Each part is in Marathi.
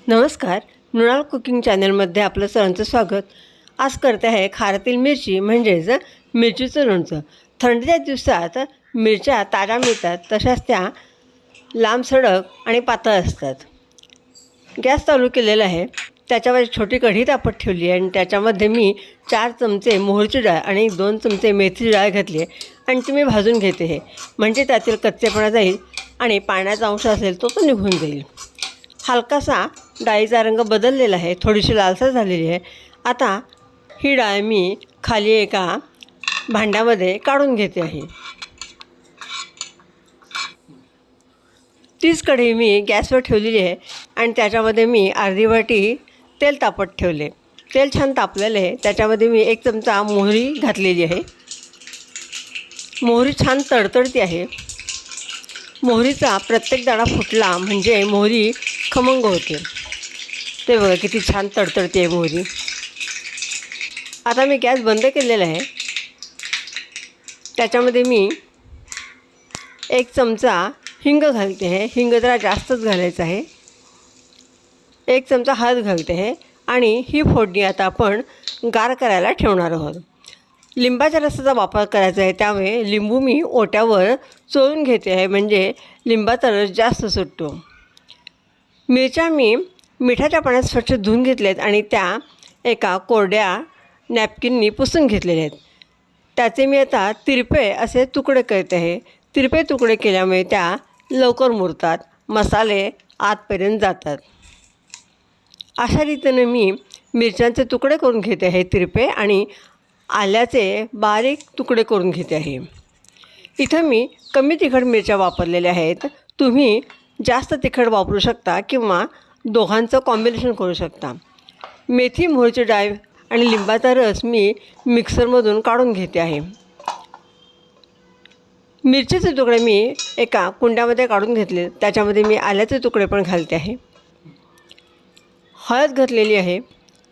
नमस्कार, मृणाल कुकिंग चॅनलमध्ये आपलं सर्वांचं स्वागत. आज करते आहे खारातील मिरची म्हणजेच मिरचीचं लोणचं. थंडीच्या दिवसात मिरच्या ताज्या मिळतात, तशाच त्या लांब सडक आणि पातळ असतात. गॅस चालू केलेला आहे. त्याच्यावर छोटी कढी तापत ठेवली आहे आणि त्याच्यामध्ये मी 4 चमचे मोहरीची डाळ आणि 2 चमचे मेथीची डाळ घातली आहे आणि ती मी भाजून घेते आहे, म्हणजे त्यातील कच्चेपणा जाईल आणि पाण्याचा अंश असेल तो निघून जाईल. हलकासा डाळीचा रंग बदललेला आहे, थोडीशी लालसर झालेली आहे. आता ही डाळ मी खाली एका भांड्यामध्ये काढून घेते आहे. तीच कढई मी गॅसवर ठेवलेली आहे आणि त्याच्यामध्ये मी अर्धी वाटी तेल तापत ठेवले. तेल छान तापलेलं आहे. त्याच्यामध्ये मी 1 चमचा मोहरी घातलेली आहे. मोहरी छान तडतडती आहे. मोहरीचा प्रत्येक दाणा फुटला म्हणजे मोहरी खमंग होते. ते बघा किती छान तडतडते आहे मोहरी. आता मी गॅस बंद केलेला आहे. त्याच्यामध्ये मी 1 चमचा हिंग घालते आहे. हिंग जरा जास्तच घालायचं आहे. 1 चमचा हळद घालते आहे आणि ही फोडणी आता आपण गार करायला ठेवणार आहोत. लिंबाच्या रसाचा वापर करायचा आहे, त्यामुळे लिंबू मी ओट्यावर चोळून घेते आहे, म्हणजे लिंबाचा रस जास्त सुटतो. मिरच्या मी मिठाच्या पाण्यात स्वच्छ धुवून घेतल्यात आणि त्या एका कोरड्या नॅपकिननी पुसून घेतलेले आहेत. त्याचे मी आता तिरपे असे तुकडे करते आहे. तिरपे तुकडे केल्यामुळे त्या लवकर मुरतात, मसाले आतपर्यंत जातात. अशा रीतीने मी मिरच्यांचे तुकडे करून घेते आहे तिरपे, आणि आल्याचे बारीक तुकडे करून घेते आहे. इथं मी कमी तिखट मिरच्या वापरलेल्या आहेत. तुम्ही जास्त तिखट वापरू शकता किंवा दोघांचं कॉम्बिनेशन करू शकता. मेथी, मोहरीची डाळ आणि लिंबाचा रस मी मिक्सरमधून काढून घेते आहे. मिरचीचे तुकडे मी एका कुंड्यामध्ये काढून घेतले. त्याच्यामध्ये मी आल्याचे तुकडे पण घालते आहे. हळद घातलेली आहे.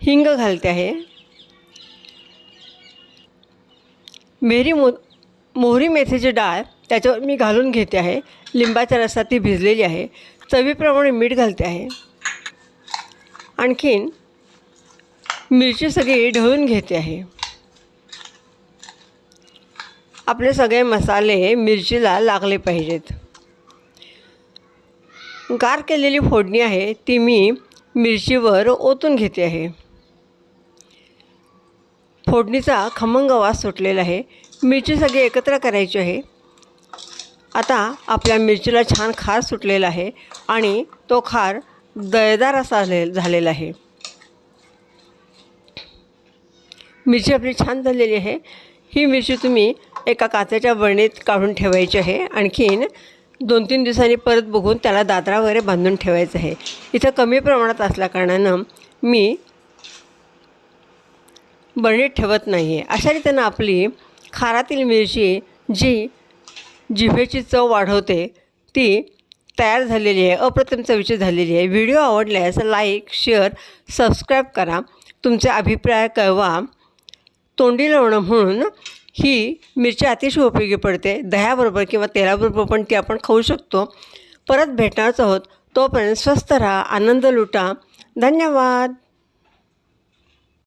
हिंग घालते आहे. मोहरी मेथीची डाळ त्याच्यावर मी घालून घेते आहे. लिंबाच्या रसात ती भिजलेली आहे. चवीप्रमाणे मीठ घालते आहे. आणखीन मिरची सगळी ढवळून घेते आहे. आपले सगळे मसाले मिरचीला लागले पाहिजेत. गार केलेली फोडणी आहे ती मी मिरचीवर ओतून घेते आहे. फोडणीचा खमंग वास सुटलेला आहे. मिरची सगळी एकत्र करायची आहे. आता आपल्या मिरचीला छान खार सुटलेला आहे आणि तो खार दळदार असा झालेला आहे. मिरची आपली छान झालेली आहे. ही मिरची तुम्ही एका काचेच्या बरणीत काढून ठेवायची आहे. आणखीन 2-3 दिवसांनी परत बघून त्याला दादरा वगैरे बांधून ठेवायचं आहे. इथं कमी प्रमाणात असल्याकारणानं मी बरणीत ठेवत नाही आहे. अशा रीतीनं आपली खारातील मिरची जी जिभेची चव वाढवते ती तयार झालेली आहे. अप्रतिम चवीची झालेली आहे. व्हिडिओ आवडल्यास लाईक, शेअर, सबस्क्राईब करा. तुमचे अभिप्राय कळवा. तोंडी लावणं म्हणून ही मिरची अतिशय उपयोगी पडते. दह्याबरोबर किंवा तेलाबरोबर पण ती आपण खाऊ शकतो. परत भेटणारच आहोत. तोपर्यंत स्वस्थ राहा, आनंद लुटा. धन्यवाद.